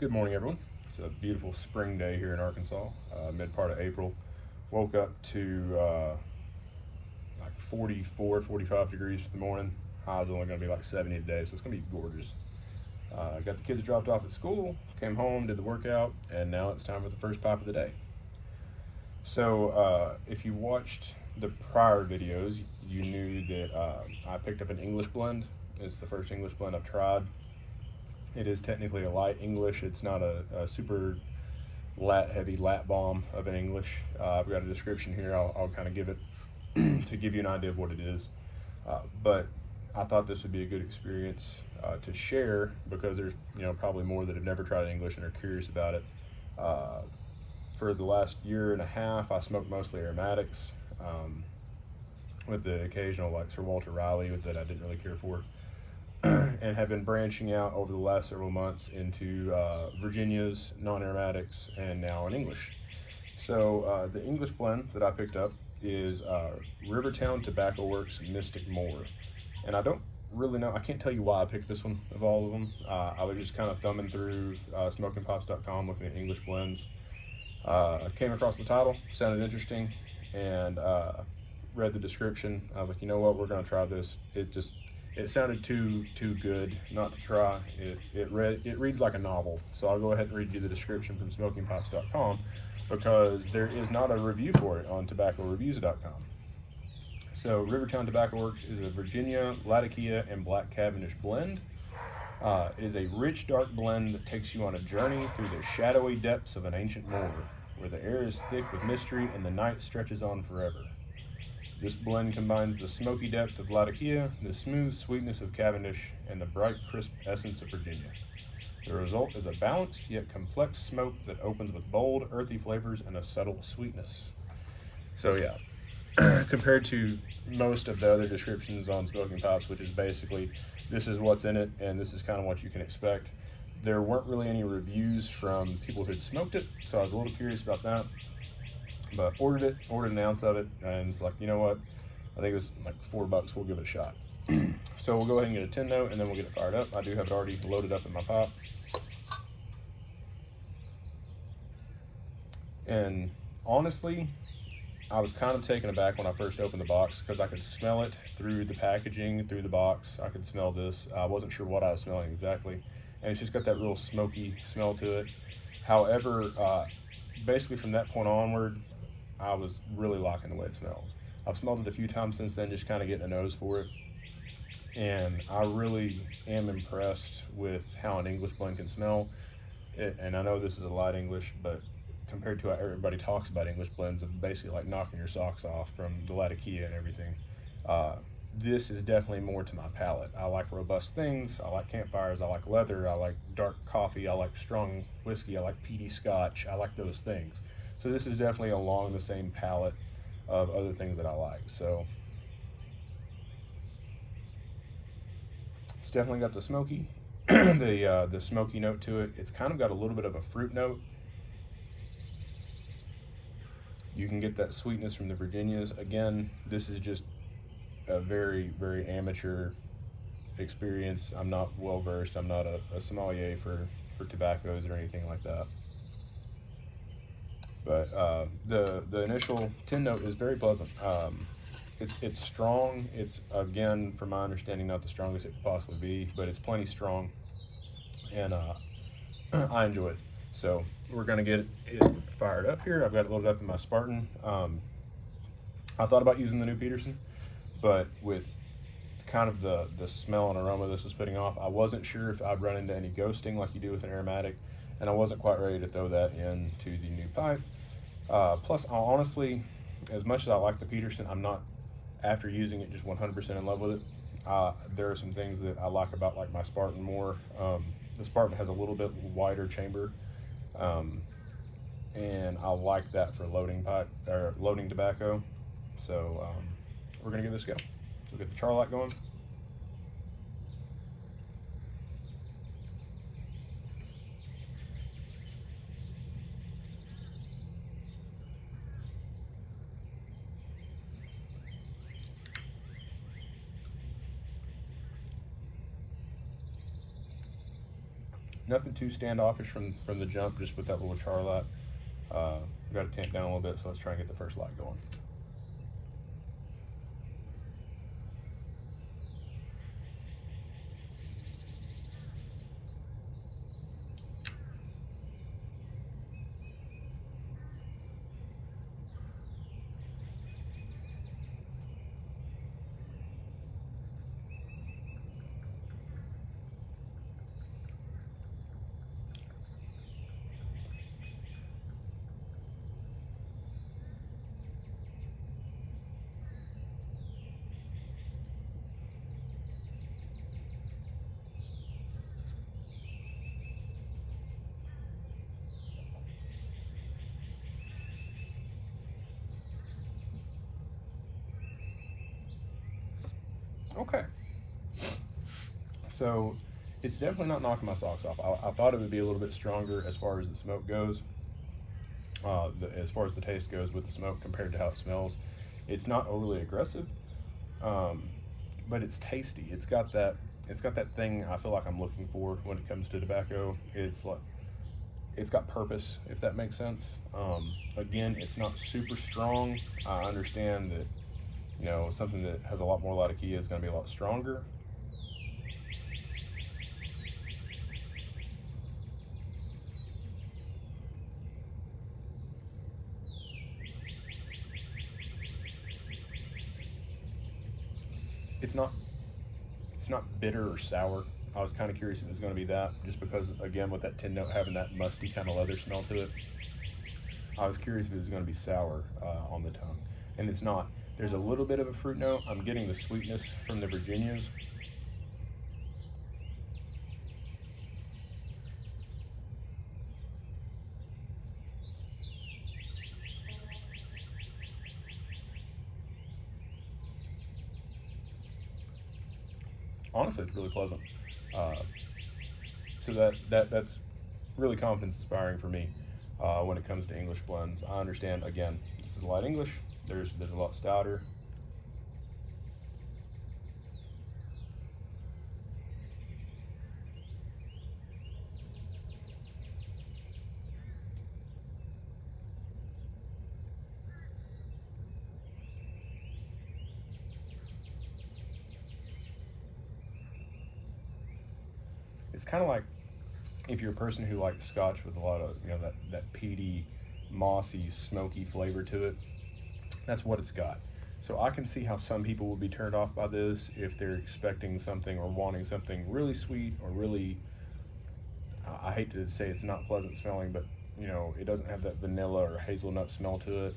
Good morning, everyone. It's a beautiful spring day here in Arkansas, mid part of April. Woke up to like 44, 45 degrees for the morning. High's only going to be like 70 today, so it's going to be gorgeous. Got the kids dropped off at school, came home, did the workout, and now it's time for the first pipe of the day. So, if you watched the prior videos, you knew that I picked up an English blend. It's the first English blend I've tried. It is technically a light English. It's not a super heavy lat bomb of an English. I've got a description here. I'll kind of give it to give you an idea of what it is. But I thought this would be a good experience to share because there's probably more that have never tried English and are curious about it. For the last year and a half, I smoked mostly aromatics with the occasional like Sir Walter Raleigh that I didn't really care for. And have been branching out over the last several months into Virginia's, non-aromatics, and now in English. So the English blend that I picked up is Rivertown Tobacco Works Mystic Moor. And I don't really know, I can't tell you why I picked this one of all of them. I was just kind of thumbing through smokingpops.com looking at English blends. I came across the title, sounded interesting, and read the description. I was like, you know what, we're going to try this. It sounded too good not to try. It reads like a novel. So I'll go ahead and read you the description from smokingpops.com because there is not a review for it on tobaccoreviews.com. So Rivertown Tobacco Works is a Virginia, Latakia, and Black Cavendish blend. It is a rich, dark blend that takes you on a journey through the shadowy depths of an ancient moor, where the air is thick with mystery and the night stretches on forever. This blend combines the smoky depth of Latakia, the smooth sweetness of Cavendish, and the bright, crisp essence of Virginia. The result is a balanced yet complex smoke that opens with bold, earthy flavors and a subtle sweetness. So yeah, compared to most of the other descriptions on Smoking Pops, which is basically this is what's in it and this is kind of what you can expect, there weren't really any reviews from people who'd smoked it, so I was a little curious about that. But ordered an ounce of it, and it's like, you know what? I think it was like $4. We'll give it a shot. So we'll go ahead and get a 10 note, and then we'll get it fired up. I do have it already loaded up in my pop. And honestly, I was kind of taken aback when I first opened the box because I could smell it through the packaging, through the box. I could smell this. I wasn't sure what I was smelling exactly. And it's just got that real smoky smell to it. However, basically from that point onward, I was really liking the way it smells. I've smelled it a few times since then, just kind of getting a nose for it. And I really am impressed with how an English blend can smell. And I know this is a light English, but compared to how everybody talks about English blends of basically like knocking your socks off from the Latakia and everything, this is definitely more to my palate. I like robust things. I like campfires. I like leather. I like dark coffee. I like strong whiskey. I like peaty scotch. I like those things. So this is definitely along the same palette of other things that I like. So it's definitely got the smoky, the smoky note to it. It's kind of got a little bit of a fruit note. You can get that sweetness from the Virginias. Again, this is just a very, very amateur experience. I'm not well versed. I'm not a sommelier for tobaccos or anything like that. But the initial 10 note is very pleasant. It's strong. It's, again, from my understanding, not the strongest it could possibly be, but it's plenty strong, and I enjoy it. So we're gonna get it fired up here. I've got it loaded up in my Spartan. I thought about using the new Peterson, but with kind of the smell and aroma this was putting off, I wasn't sure if I'd run into any ghosting like you do with an aromatic, and I wasn't quite ready to throw that into the new pipe. Plus, honestly, as much as I like the Peterson, I'm not, after using it, just 100% in love with it. There are some things that I like about like my Spartan more. The Spartan has a little bit wider chamber, and I like that for loading pipe or loading tobacco. So we're gonna give this a go. We'll get the char light going. Nothing too standoffish from the jump, just with that little char light. We've got to tamp down a little bit, so let's try and get the first light going. Okay. So it's definitely not knocking my socks off. I thought it would be a little bit stronger as far as the smoke goes, as far as the taste goes with the smoke compared to how it smells. It's not overly aggressive, um, but it's tasty. It's got that thing I feel like I'm looking for when it comes to tobacco. It's got purpose, if that makes sense. Again, it's not super strong. I understand that something that has a lot more latakia is going to be a lot stronger. It's not bitter or sour. I was kind of curious if it was going to be that, just because again with that tin note having that musty kind of leather smell to it. I was curious if it was going to be sour on the tongue, and it's not. There's a little bit of a fruit note. I'm getting the sweetness from the Virginias. Honestly, it's really pleasant. Uh, so that's really confidence inspiring for me when it comes to English blends. I understand again, this is light English. There's a lot stouter. It's kind of like if you're a person who likes Scotch with a lot of that peaty, mossy, smoky flavor to it. That's what it's got. So I can see how some people would be turned off by this if they're expecting something or wanting something really sweet or really. I hate to say it's not pleasant smelling, but it doesn't have that vanilla or hazelnut smell to it.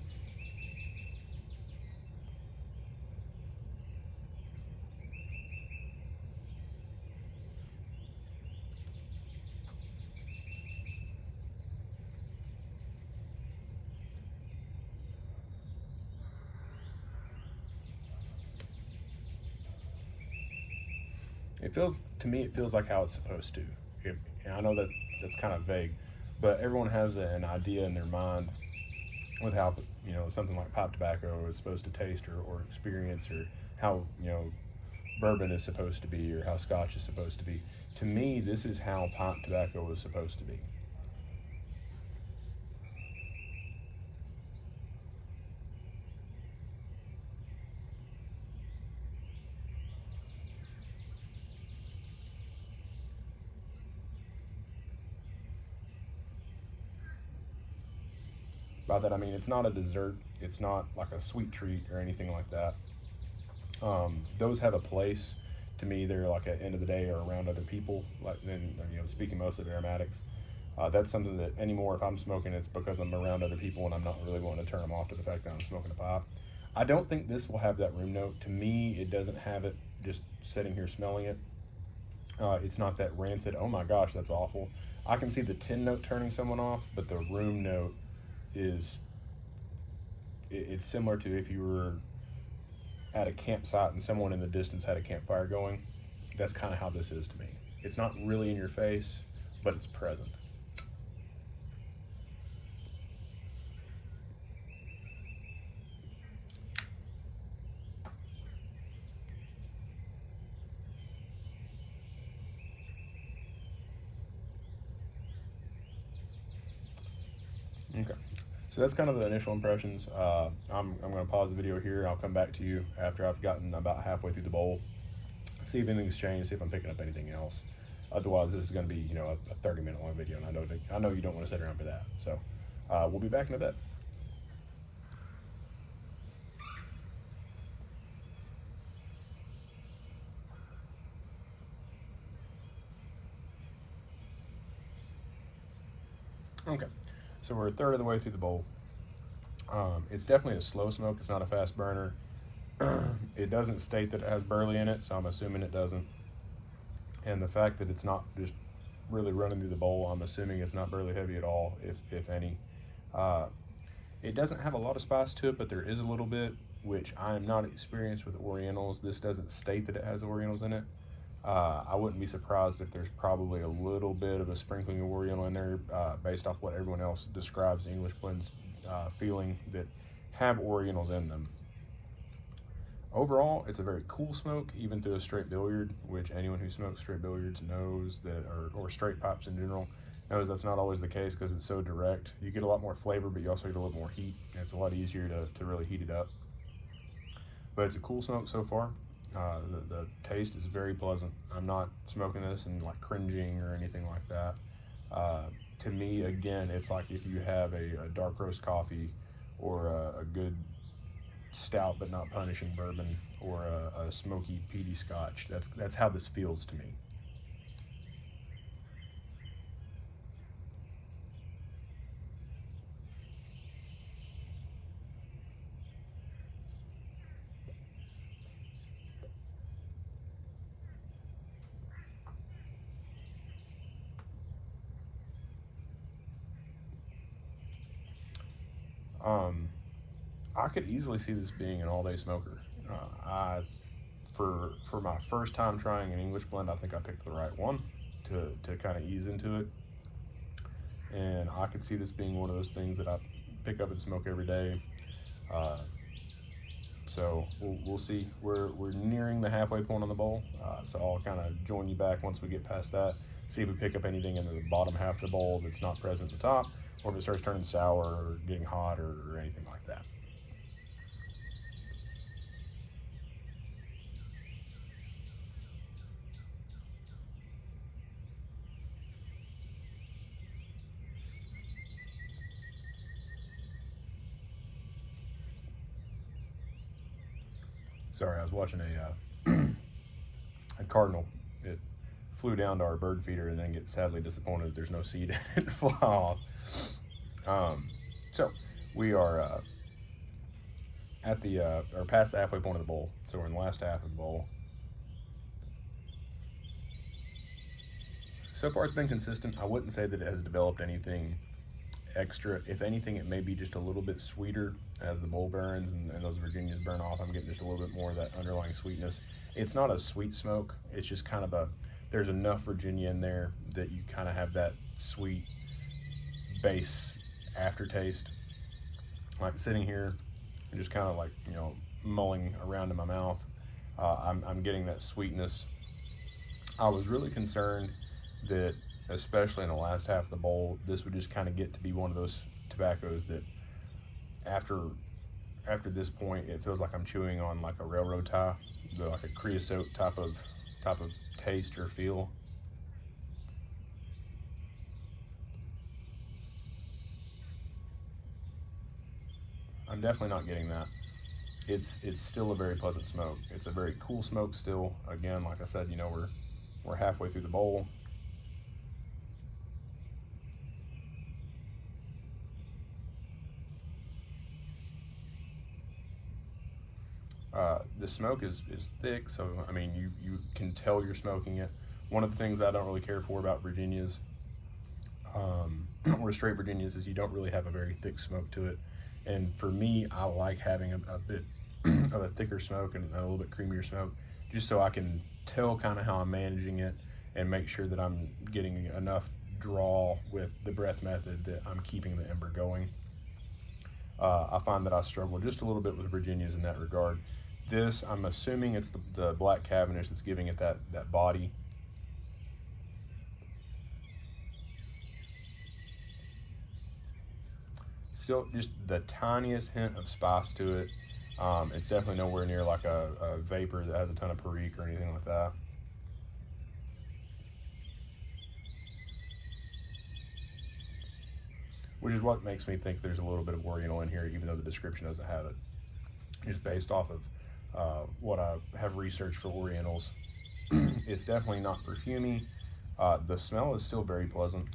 It feels to me, it feels like how it's supposed to. And I know that that's kind of vague, but everyone has an idea in their mind with how something like pipe tobacco is supposed to taste or experience, or how bourbon is supposed to be, or how Scotch is supposed to be. To me, this is how pipe tobacco is supposed to be. By that I mean it's not a dessert. It's not like a sweet treat or anything like that. Those have a place. To me, they're like at the end of the day or around other people. Like then speaking mostly of aromatics. That's something that anymore, if I'm smoking, it's because I'm around other people and I'm not really wanting to turn them off to the fact that I'm smoking a pipe. I don't think this will have that room note. To me, it doesn't have it. Just sitting here smelling it, it's not that rancid. Oh my gosh, that's awful. I can see the tin note turning someone off, but the room note is it's similar to if you were at a campsite and someone in the distance had a campfire going. That's kind of how this is to me. It's not really in your face, but it's present. Okay. So that's kind of the initial impressions. I'm going to pause the video here. I'll come back to you after I've gotten about halfway through the bowl, see if anything's changed, see if I'm picking up anything else. Otherwise, this is going to be, you know, a 30-minute long video, and I know you don't want to sit around for that. So we'll be back in a bit. Okay, so we're a third of the way through the bowl. It's definitely a slow smoke. It's not a fast burner. It doesn't state that it has burley in it, so I'm assuming it doesn't. And the fact that it's not just really running through the bowl, I'm assuming it's not burley heavy at all, if any. It doesn't have a lot of spice to it, but there is a little bit, which I am not experienced with Orientals. This doesn't state that it has Orientals in it. I wouldn't be surprised if there's probably a little bit of a sprinkling of Oriental in there, based off what everyone else describes the English blends feeling that have Orientals in them. Overall, it's a very cool smoke, even through a straight billiard, which anyone who smokes straight billiards knows that, or straight pipes in general, knows that's not always the case because it's so direct. You get a lot more flavor, but you also get a little more heat, and it's a lot easier to really heat it up. But it's a cool smoke so far. The taste is very pleasant. I'm not smoking this and like cringing or anything like that. To me, again, it's like if you have a dark roast coffee or a good stout but not punishing bourbon or a smoky peaty scotch. That's how this feels to me. I could easily see this being an all-day smoker. For my first time trying an English blend, I think I picked the right one to kind of ease into it. And I could see this being one of those things that I pick up and smoke every day. So we'll see. We're nearing the halfway point on the bowl, so I'll kind of join you back once we get past that. See if we pick up anything in the bottom half of the bowl that's not present at the top, or if it starts turning sour or getting hot or anything like that. Sorry, I was watching a cardinal. It flew down to our bird feeder and then get sadly disappointed that there's no seed in it to fly off. So we are at the or past the halfway point of the bowl. So we're in the last half of the bowl. So far it's been consistent. I wouldn't say that it has developed anything extra. If anything, it may be just a little bit sweeter as the bowl burns and those Virginias burn off. I'm getting just a little bit more of that underlying sweetness. It's not a sweet smoke. It's just kind of there's enough Virginia in there that you kind of have that sweet base aftertaste. Like sitting here and just kind of like, you know, mulling around in my mouth, I'm getting that sweetness. I was really concerned that, especially in the last half of the bowl, this would just kind of get to be one of those tobaccos that after this point, it feels like I'm chewing on like a railroad tie, like a creosote type of taste or feel. I'm definitely not getting that. It's still a very pleasant smoke. It's a very cool smoke still. Again, like I said, you know, we're halfway through the bowl. The smoke is thick, so I mean you can tell you're smoking it. One of the things I don't really care for about Virginias, or straight Virginias, is you don't really have a very thick smoke to it. And for me, I like having a bit of a thicker smoke and a little bit creamier smoke, just so I can tell kind of how I'm managing it and make sure that I'm getting enough draw with the breath method that I'm keeping the ember going. I find that I struggle just a little bit with Virginias in that regard. This, I'm assuming it's the black Cavendish that's giving it that body. Still just the tiniest hint of spice to it. It's definitely nowhere near like a vapor that has a ton of perique or anything like that. Which is what makes me think there's a little bit of Oriental in here, even though the description doesn't have it. Just based off of what I have researched for Orientals. It's definitely not perfumey. The smell is still very pleasant.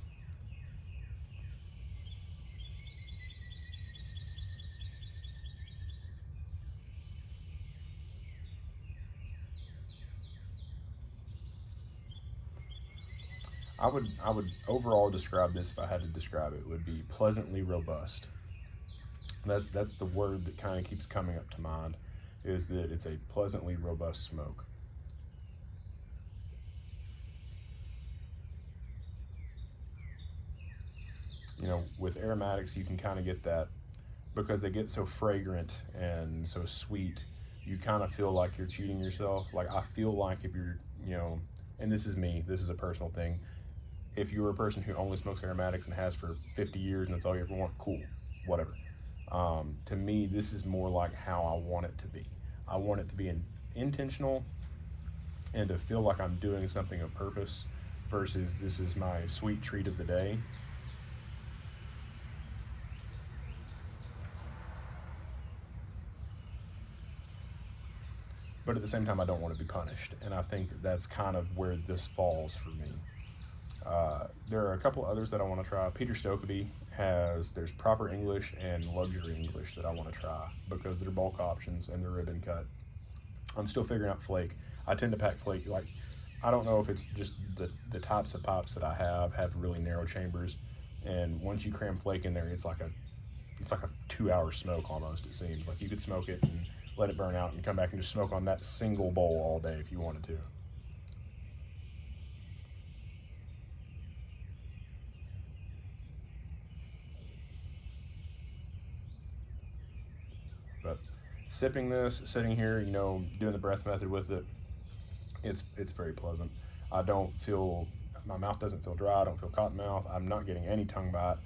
I would overall describe this, if I had to describe it, would be pleasantly robust. That's the word that kind of keeps coming up to mind, is that it's a pleasantly robust smoke. With aromatics, you can kind of get that because they get so fragrant and so sweet. You kind of feel like you're cheating yourself. Like, I feel like if you're, and this is me, this is a personal thing. If you're a person who only smokes aromatics and has for 50 years and that's all you ever want, cool, whatever. To me, this is more like how I want it to be. I want it to be intentional and to feel like I'm doing something of purpose versus this is my sweet treat of the day. But at the same time, I don't want to be punished. And I think that's kind of where this falls for me. There are a couple others that I want to try. Peter Stokeby there's proper English and luxury English that I want to try because they're bulk options and they're ribbon cut. I'm still figuring out flake. I tend to pack flake, like, I don't know if it's just the types of pipes that I have really narrow chambers. And once you cram flake in there, it's like a 2-hour smoke almost, it seems. Like you could smoke it and let it burn out and come back and just smoke on that single bowl all day if you wanted to. But sipping this, sitting here, doing the breath method with it, it's very pleasant. My mouth doesn't feel dry. I don't feel cotton mouth. I'm not getting any tongue bite.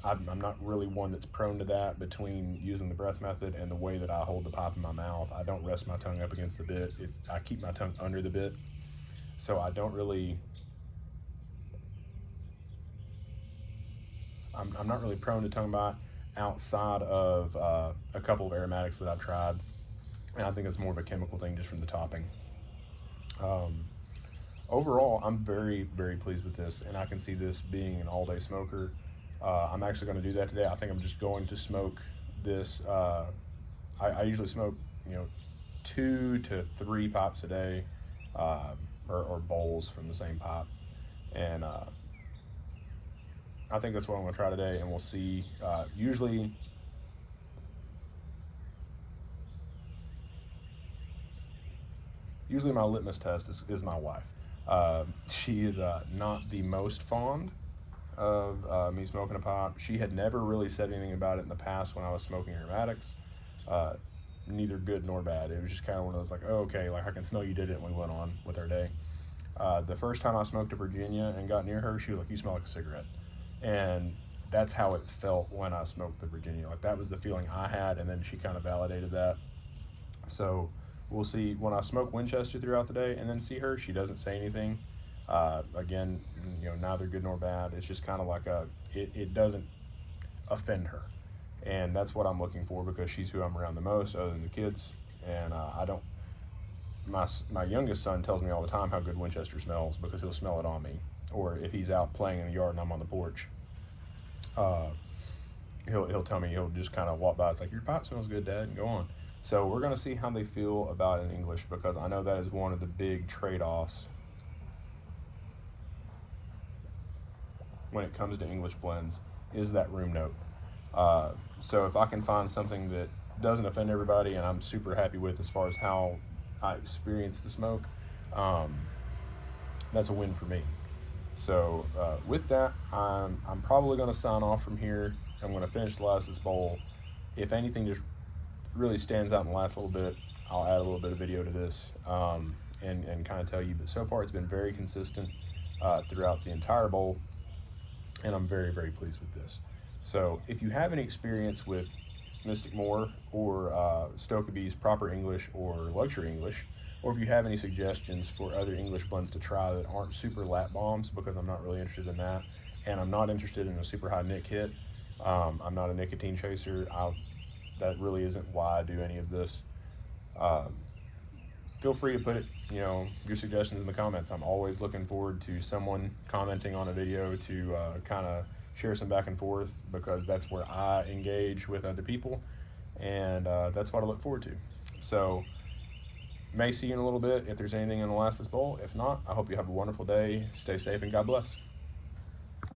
I'm not really one that's prone to that between using the breath method and the way that I hold the pipe in my mouth. I don't rest my tongue up against the bit. I keep my tongue under the bit. So I don't really, I'm not really prone to tongue bite outside of a couple of aromatics that I've tried. And I think it's more of a chemical thing just from the topping. Overall, I'm very, very pleased with this, and I can see this being an all-day smoker. I'm actually going to do that today. I think I'm just going to smoke this. I usually smoke, 2 to 3 pipes a day, or bowls from the same pipe, and I think that's what I'm going to try today, and we'll see. Usually my litmus test is my wife. She is not the most fond of me smoking a pipe. She had never really said anything about it in the past when I was smoking aromatics. Neither good nor bad. It was just kind of one of those like, oh, okay, like I can smell you did it, and we went on with our day. The first time I smoked a Virginia and got near her, she was like, you smell like a cigarette. And that's how it felt when I smoked the Virginia. Like that was the feeling I had, and then she kind of validated that. So we'll see when I smoke Winchester throughout the day and then see her. She doesn't say anything. Again, neither good nor bad. It's just kind of like it doesn't offend her. And that's what I'm looking for because she's who I'm around the most other than the kids. And my youngest son tells me all the time how good Winchester smells because he'll smell it on me. Or if he's out playing in the yard and I'm on the porch, he'll tell me, he'll just kind of walk by. It's like, your pipe smells good, Dad, and go on. So we're going to see how they feel about it in English because I know that is one of the big trade-offs when it comes to English blends is that room note. So if I can find something that doesn't offend everybody and I'm super happy with as far as how I experience the smoke, that's a win for me. So with that, I'm probably going to sign off from here. I'm going to finish the last of this bowl. If anything just really stands out in the last little bit, I'll add a little bit of video to this and kind of tell you. But so far it's been very consistent throughout the entire bowl, and I'm very, very pleased with this. So if you have any experience with Mystic Moor or Stokeby's proper English or luxury English, or if you have any suggestions for other English blends to try that aren't super lap bombs, because I'm not really interested in that, and I'm not interested in a super high nic hit. I'm not a nicotine chaser. That really isn't why I do any of this. Feel free to put your suggestions in the comments. I'm always looking forward to someone commenting on a video to kind of share some back and forth, because that's where I engage with other people, and that's what I look forward to. So may see you in a little bit if there's anything in the last of this bowl. If not, I hope you have a wonderful day. Stay safe and God bless.